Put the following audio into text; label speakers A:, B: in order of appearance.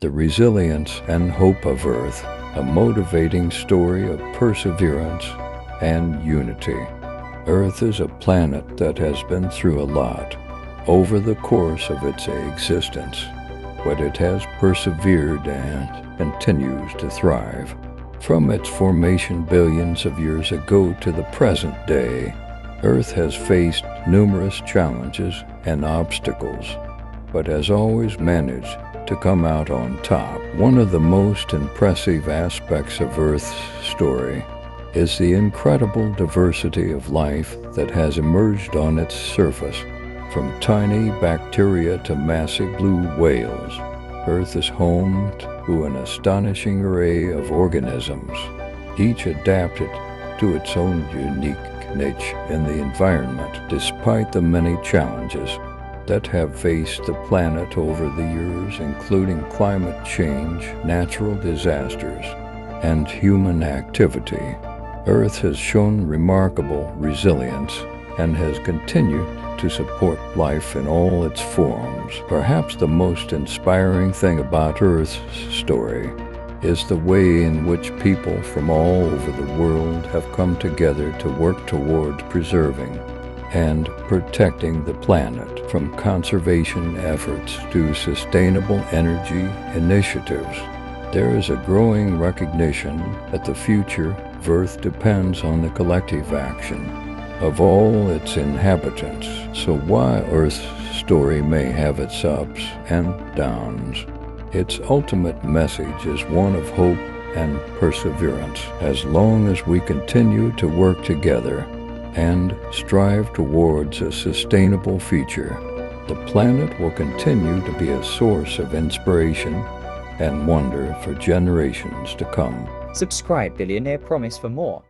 A: The resilience and hope of Earth, a motivating story of perseverance and unity. Earth is a planet that has been through a lot over the course of its existence, but it has persevered and continues to thrive. From its formation billions of years ago to the present day, Earth has faced numerous challenges and obstacles, but has always managed to come out on top. One of the most impressive aspects of Earth's story is the incredible diversity of life that has emerged on its surface. From tiny bacteria to massive blue whales, Earth is home to an astonishing array of organisms, each adapted to its own unique niche in the environment. Despite the many challenges that have faced the planet over the years, including climate change, natural disasters, and human activity, Earth has shown remarkable resilience and has continued to support life in all its forms. Perhaps the most inspiring thing about Earth's story is the way in which people from all over the world have come together to work toward preserving and protecting the planet, from conservation efforts to sustainable energy initiatives. There is a growing recognition that the future of Earth depends on the collective action of all its inhabitants. So while Earth's story may have its ups and downs, its ultimate message is one of hope and perseverance. As long as we continue to work together and strive towards a sustainable future, the planet will continue to be a source of inspiration and wonder for generations to come.
B: Subscribe Billionaire Promise for more.